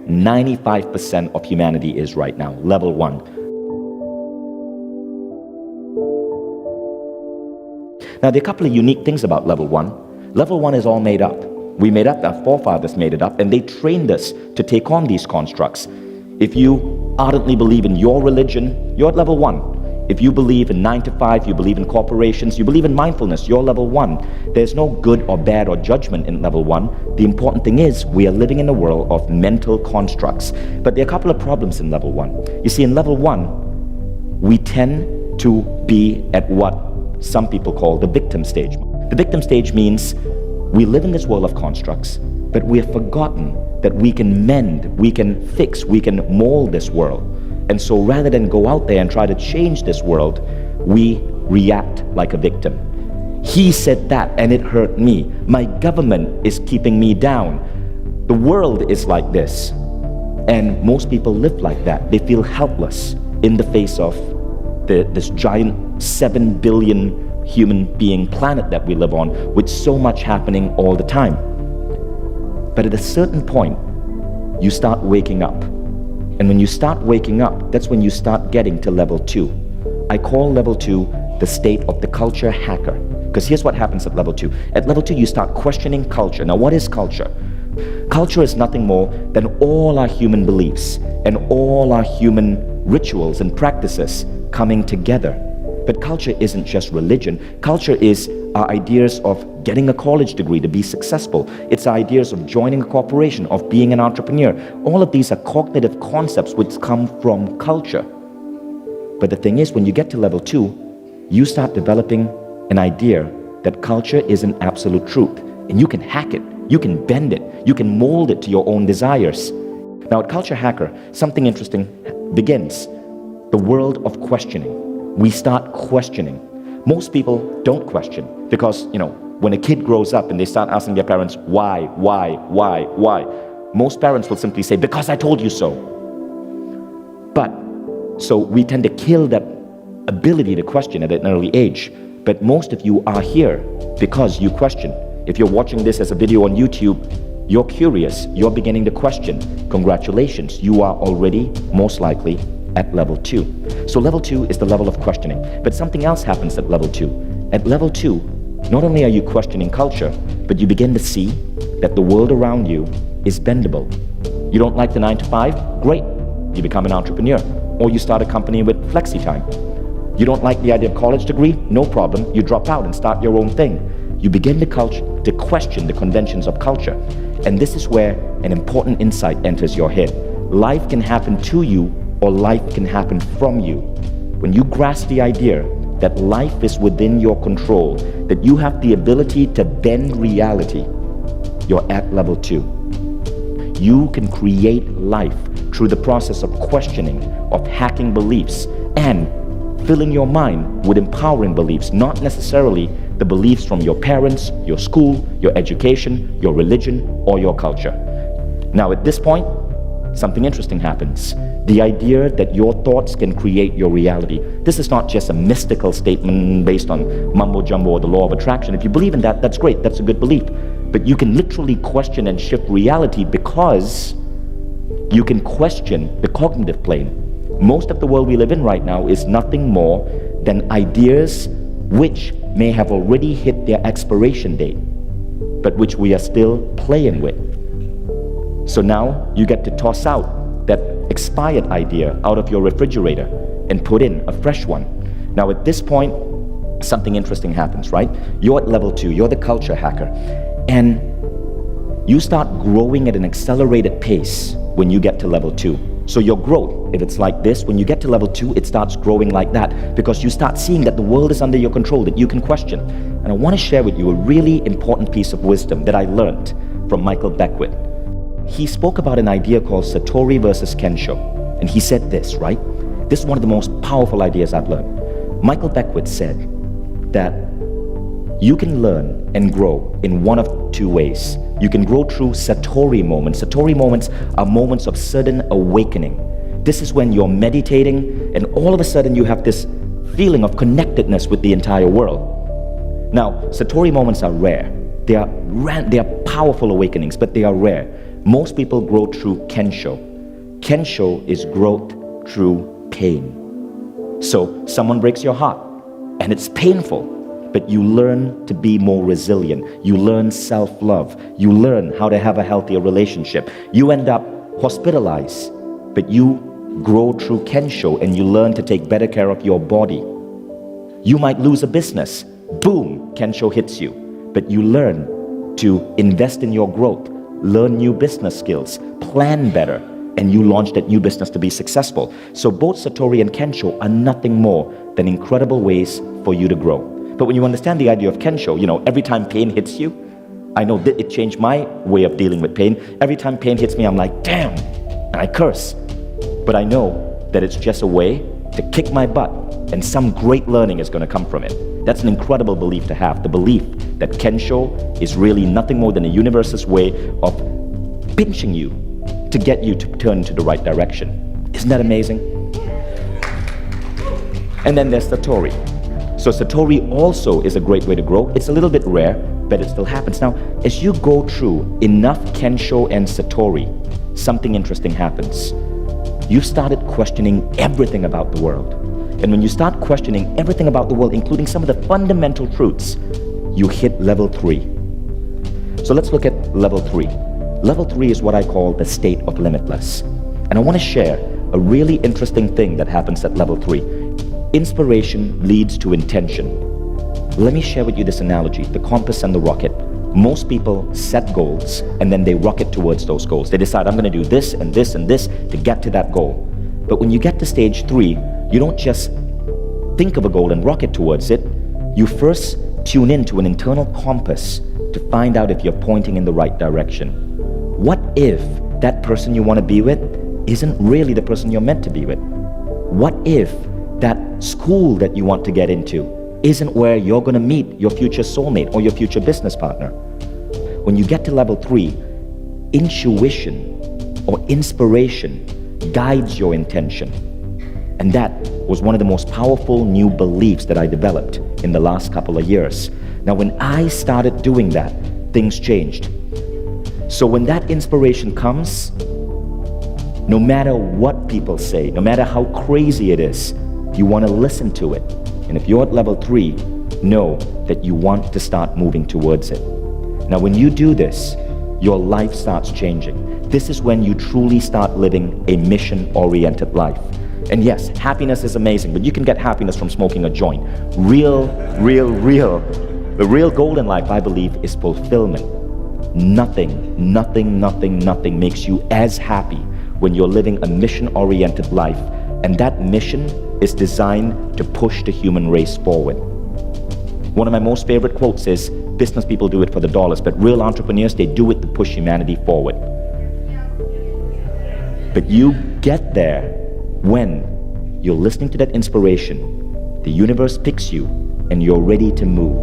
95% of humanity is right now, level 1. Now, there are a couple of unique things about level 1. Level 1 is all made up. We made up, our forefathers made it up, and they trained us to take on these constructs. If you ardently believe in your religion, you're at level 1. If you believe in 9 to 5, you believe in corporations, you believe in mindfulness, you're level 1. There's no good or bad or judgment in level 1. The important thing is we are living in a world of mental constructs. But there are a couple of problems in level 1. You see, in level 1, we tend to be at what some people call the victim stage. The victim stage means we live in this world of constructs, but we have forgotten that we can mend, we can fix, we can mold this world. And so rather than go out there and try to change this world, we react like a victim. He said that and it hurt me. My government is keeping me down. The world is like this. And most people live like that. They feel helpless in the face of this giant 7 billion human being planet that we live on, with so much happening all the time. But at a certain point, you start waking up. And when you start waking up, that's when you start getting to level 2. I call level 2 the state of the culture hacker. Because here's what happens at level 2. At level 2, you start questioning culture. Now, what is culture? Culture is nothing more than all our human beliefs and all our human rituals and practices coming together. But culture isn't just religion. Culture is our ideas of getting a college degree to be successful. It's our ideas of joining a corporation, of being an entrepreneur. All of these are cognitive concepts which come from culture. But the thing is, when you get to level 2, you start developing an idea that culture is an absolute truth. And you can hack it, you can bend it, you can mold it to your own desires. Now at Culture Hacker, something interesting begins. The world of questioning. We start questioning. Most people don't question because, when a kid grows up and they start asking their parents, why, most parents will simply say, because I told you so. So we tend to kill that ability to question at an early age. But most of you are here because you question. If you're watching this as a video on YouTube, you're curious, you're beginning to question. Congratulations, you are already most likely at level 2. So level 2 is the level of questioning. But something else happens at level 2. At level 2, not only are you questioning culture, but you begin to see that the world around you is bendable. You don't like the 9 to 5? Great. You become an entrepreneur. Or you start a company with flexi time. You don't like the idea of college degree? No problem. You drop out and start your own thing. You begin to question the conventions of culture. And this is where an important insight enters your head. Life can happen to you, or life can happen from you. When you grasp the idea that life is within your control, that you have the ability to bend reality, you're at level 2. You can create life through the process of questioning, of hacking beliefs, and filling your mind with empowering beliefs, not necessarily the beliefs from your parents, your school, your education, your religion, or your culture. Now at this point, something interesting happens. The idea that your thoughts can create your reality. This is not just a mystical statement based on mumbo jumbo or the law of attraction. If you believe in that, that's great, that's a good belief. But you can literally question and shift reality because you can question the cognitive plane. Most of the world we live in right now is nothing more than ideas which may have already hit their expiration date, but which we are still playing with. So now you get to toss out that expired idea out of your refrigerator and put in a fresh one. Now at this point, something interesting happens, right? You're at level 2, you're the culture hacker, and you start growing at an accelerated pace when you get to level 2. So your growth, if it's like this, when you get to level 2, it starts growing like that because you start seeing that the world is under your control, that you can question. And I want to share with you a really important piece of wisdom that I learned from Michael Beckwith. He spoke about an idea called Satori versus Kensho. And he said this, right? This is one of the most powerful ideas I've learned. Michael Beckwith said that you can learn and grow in one of two ways. You can grow through Satori moments. Satori moments are moments of sudden awakening. This is when you're meditating and all of a sudden you have this feeling of connectedness with the entire world. Now, Satori moments are rare. They are powerful awakenings, but they are rare. Most people grow through kensho. Kensho is growth through pain. So someone breaks your heart and it's painful, but you learn to be more resilient. You learn self-love. You learn how to have a healthier relationship. You end up hospitalized, but you grow through kensho and you learn to take better care of your body. You might lose a business. Boom, kensho hits you. But you learn to invest in your growth, learn new business skills, plan better, and you launch that new business to be successful. So both Satori and kensho are nothing more than incredible ways for you to grow. But when you understand the idea of kensho, every time pain hits you, I know that it changed my way of dealing with pain. Every time pain hits me, I'm like, damn, and I curse. But I know that it's just a way to kick my butt, and some great learning is going to come from it. That's an incredible belief to have, the belief that kensho is really nothing more than a universe's way of pinching you to get you to turn into the right direction. Isn't that amazing? And then there's Satori. So Satori also is a great way to grow. It's a little bit rare, but it still happens. Now, as you go through enough kensho and Satori, something interesting happens. You started questioning everything about the world. And when you start questioning everything about the world, including some of the fundamental truths, you hit level 3. So let's look at level 3. Level 3 is what I call the state of limitless. And I want to share a really interesting thing that happens at level 3. Inspiration leads to intention. Let me share with you this analogy, the compass and the rocket. Most people set goals and then they rocket towards those goals. They decide, I'm going to do this and this and this to get to that goal. But when you get to stage 3, you don't just think of a goal and rocket towards it. You first tune into an internal compass to find out if you're pointing in the right direction. What if that person you want to be with isn't really the person you're meant to be with? What if that school that you want to get into isn't where you're going to meet your future soulmate or your future business partner? When you get to level 3, intuition or inspiration guides your intention. And that was one of the most powerful new beliefs that I developed in the last couple of years. Now, when I started doing that, things changed. So when that inspiration comes, no matter what people say, no matter how crazy it is, you want to listen to it. And if you're at level 3, know that you want to start moving towards it. Now, when you do this, your life starts changing. This is when you truly start living a mission-oriented life. And yes, happiness is amazing, but you can get happiness from smoking a joint. The real goal in life, I believe, is fulfillment. Nothing makes you as happy when you're living a mission-oriented life. And that mission is designed to push the human race forward. One of my most favorite quotes is, business people do it for the dollars, but real entrepreneurs, they do it to push humanity forward. But you get there when you're listening to that inspiration, the universe picks you, and you're ready to move.